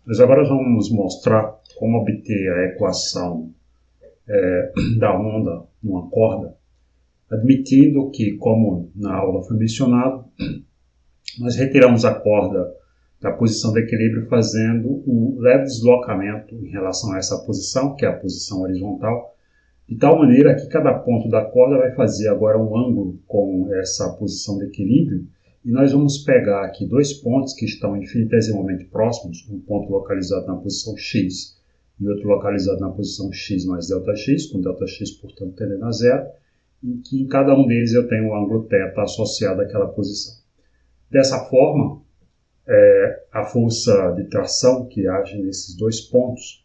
Nós agora vamos mostrar como obter a equação da onda numa corda, admitindo que, como na aula foi mencionado, nós retiramos a corda da posição de equilíbrio fazendo um leve deslocamento em relação a essa posição, que é a posição horizontal, de tal maneira que cada ponto da corda vai fazer agora um ângulo com essa posição de equilíbrio, e nós vamos pegar aqui dois pontos que estão infinitesimamente próximos, um ponto localizado na posição x e outro localizado na posição x mais ΔX, com ΔX, portanto, tendendo a zero, e que em cada um deles eu tenho um ângulo θ associado àquela posição. Dessa forma, a força de tração que age nesses dois pontos,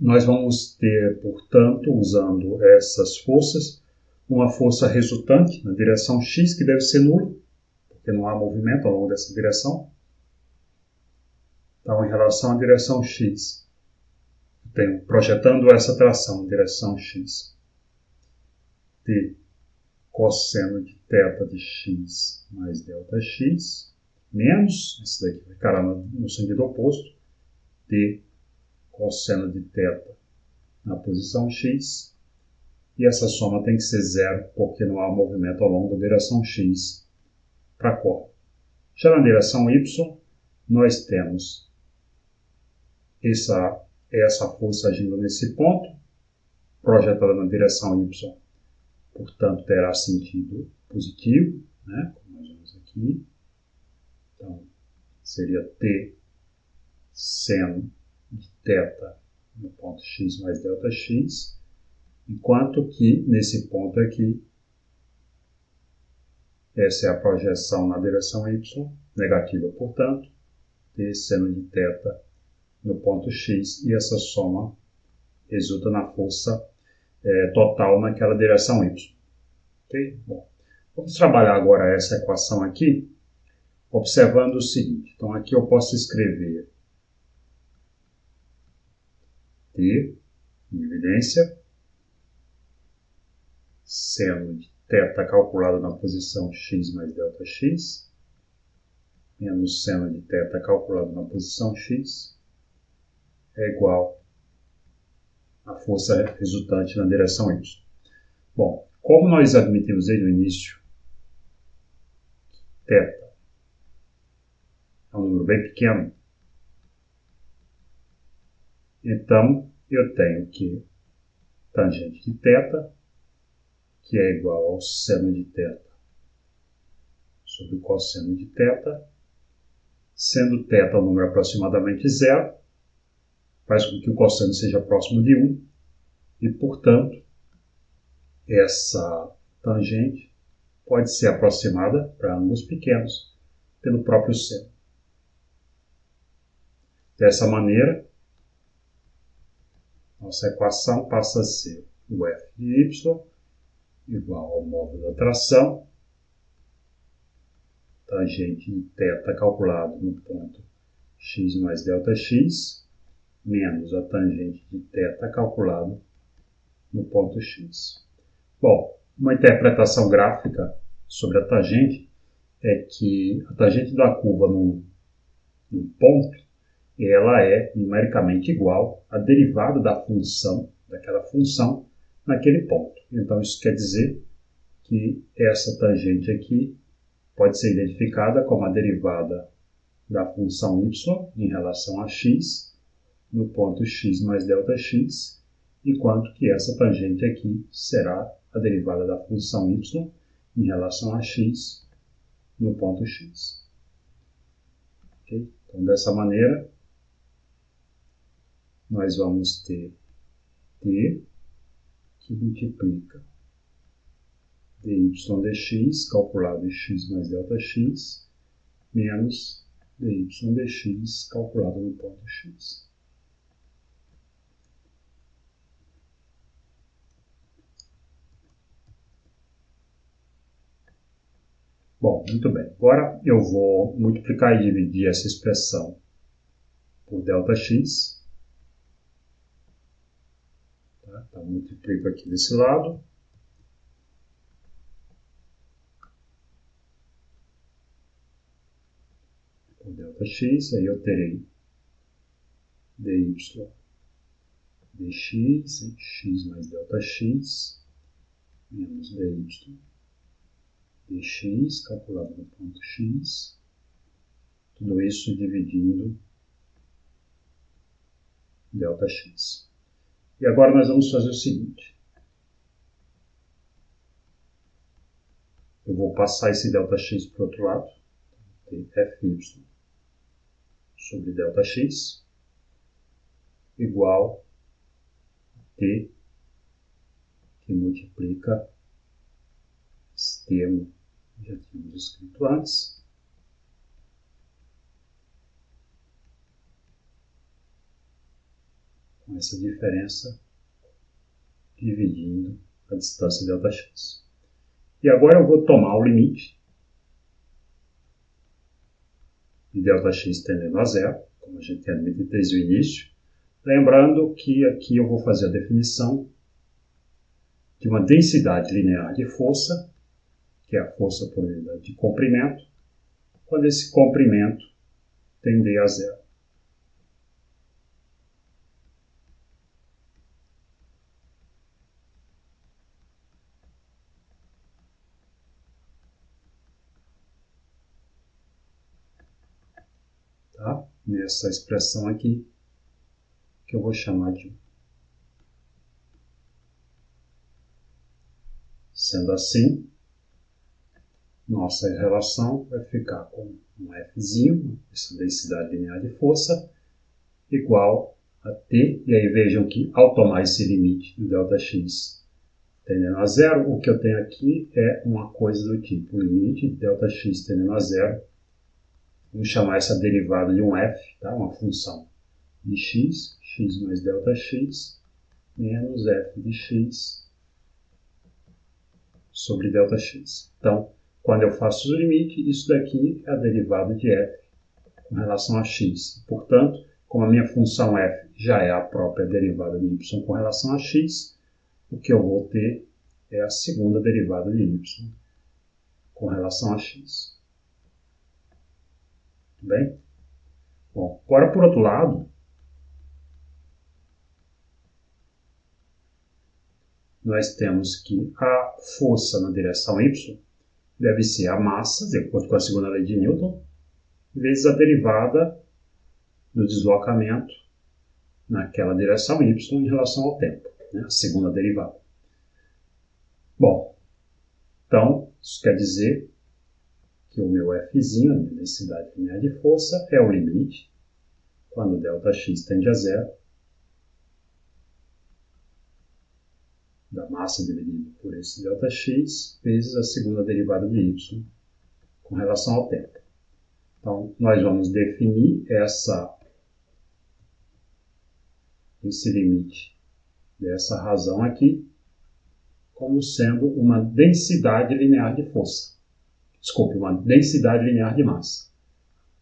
nós vamos ter, portanto, usando essas forças, uma força resultante na direção x, que deve ser nula, porque não há movimento ao longo dessa direção. Então, em relação à direção x, eu tenho, projetando essa tração em direção x, t cosseno de θ de x mais ΔX, menos, esse daqui ficará no sentido oposto, t cosseno de θ na posição x, e essa soma tem que ser zero, porque não há movimento ao longo da direção x para a corda. Já na direção y, nós temos essa força agindo nesse ponto, projetada na direção y, portanto, terá sentido positivo, né? Como nós vemos aqui. Então, seria t seno de θ no ponto x mais ΔX, enquanto que, nesse ponto aqui, essa é a projeção na direção y, negativa, portanto, t seno de θ no ponto x, e essa soma resulta na força total naquela direção y. Okay? Bom, vamos trabalhar agora essa equação aqui, observando o seguinte. Então, aqui eu posso escrever t, em evidência, seno de θ calculado na posição x mais ΔX, menos seno de θ calculado na posição x, é igual à força resultante na direção y. Bom, como nós admitimos desde o início θ é um número bem pequeno, então eu tenho que tangente de θ, que é igual ao seno de θ sobre o cosseno de θ, sendo θ um número aproximadamente zero, faz com que o cosseno seja próximo de 1, e, portanto, essa tangente pode ser aproximada para ângulos pequenos pelo próprio seno. Dessa maneira, nossa equação passa a ser o f de y igual ao módulo da tração, tangente de θ calculado no ponto x mais ΔX, menos a tangente de θ calculado no ponto x. Bom, uma interpretação gráfica sobre a tangente é que a tangente da curva num ponto, ela é numericamente igual à derivada daquela função naquele ponto. Então, isso quer dizer que essa tangente aqui pode ser identificada como a derivada da função y em relação a x no ponto x mais ΔX, enquanto que essa tangente aqui será a derivada da função y em relação a x no ponto x. Okay? Então, dessa maneira, nós vamos ter t que multiplica dy dx calculado em x mais ΔX menos dy dx calculado no ponto x. Bom, muito bem. Agora eu vou multiplicar e dividir essa expressão por ΔX. Tá? Então, multiplico aqui desse lado. Por sobre ΔX, aí eu terei dy dx, x mais ΔX, menos dy dx, calculado no ponto x, tudo isso dividindo ΔX. E agora nós vamos fazer o seguinte. Eu vou passar esse ΔX para o outro lado, fy sobre ΔX, igual a t, que multiplica esse termo que já tínhamos escrito antes, com essa diferença dividindo a distância ΔX. E agora eu vou tomar o limite de ΔX tendendo a zero, como a gente tinha dito desde o início. Lembrando que aqui eu vou fazer a definição de uma densidade linear de força, que é a força por unidade de comprimento, quando esse comprimento tender a zero. Tá? Nessa expressão aqui, que eu vou chamar de 1. Sendo assim, nossa relação vai ficar com um Fzinho, essa densidade linear de força, igual a T, e aí vejam que ao tomar esse limite do ΔX tendendo a zero, o que eu tenho aqui é uma coisa do tipo, o limite de ΔX tendendo a zero, vamos chamar essa derivada de um f, tá? Uma função de x, x mais ΔX, menos f de x sobre ΔX. Então, quando eu faço o limite, isso daqui é a derivada de f com relação a x. Portanto, como a minha função f já é a própria derivada de y com relação a x, o que eu vou ter é a segunda derivada de y com relação a x. Tudo bem? Bom, agora por outro lado, nós temos que a força na direção y deve ser a massa, de acordo com a segunda lei de Newton, vezes a derivada do deslocamento naquela direção y em relação ao tempo, né? A segunda derivada. Bom, então, isso quer dizer que o meu Fzinho, a minha densidade linear de força, é o limite, quando ΔX tende a zero, da massa dividido por esse ΔX, vezes a segunda derivada de y com relação ao tempo. Então, nós vamos definir esse limite dessa razão aqui como sendo uma densidade linear de força. Desculpe, uma densidade linear de massa.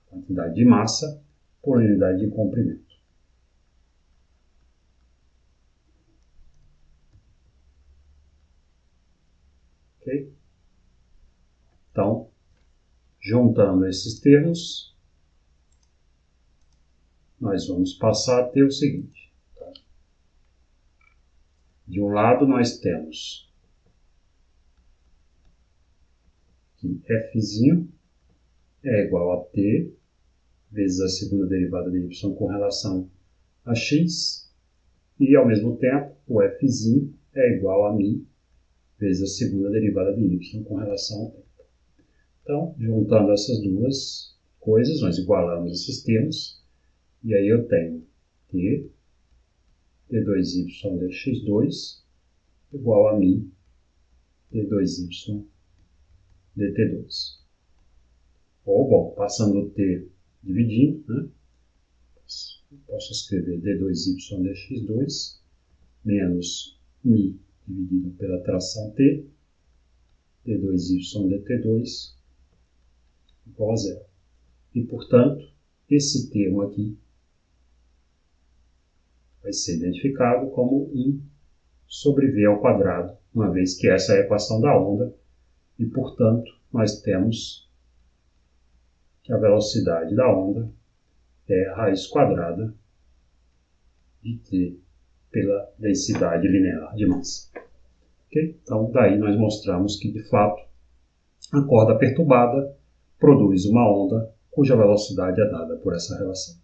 Quantidade de massa por unidade de comprimento. Ok? Então, juntando esses termos, nós vamos passar a ter o seguinte. Tá? De um lado, nós temos que Fzinho é igual a T vezes a segunda derivada de y com relação a x, e ao mesmo tempo o Fzinho é igual a μ vezes a segunda derivada de y com relação ao tempo. Então, juntando essas duas coisas, nós igualamos esses termos, e aí eu tenho t d2y dx2 igual a μ d2y dt2. Ou, bom, passando o t dividindo, né? Posso escrever d2y dx2 menos μ dividido pela tração t, d2y dt2 igual a zero. E, portanto, esse termo aqui vai ser identificado como 1 sobre v ao quadrado, uma vez que essa é a equação da onda, e, portanto, nós temos que a velocidade da onda é a raiz quadrada de T pela densidade linear de massa. Okay? Então, daí nós mostramos que, de fato, a corda perturbada produz uma onda cuja velocidade é dada por essa relação.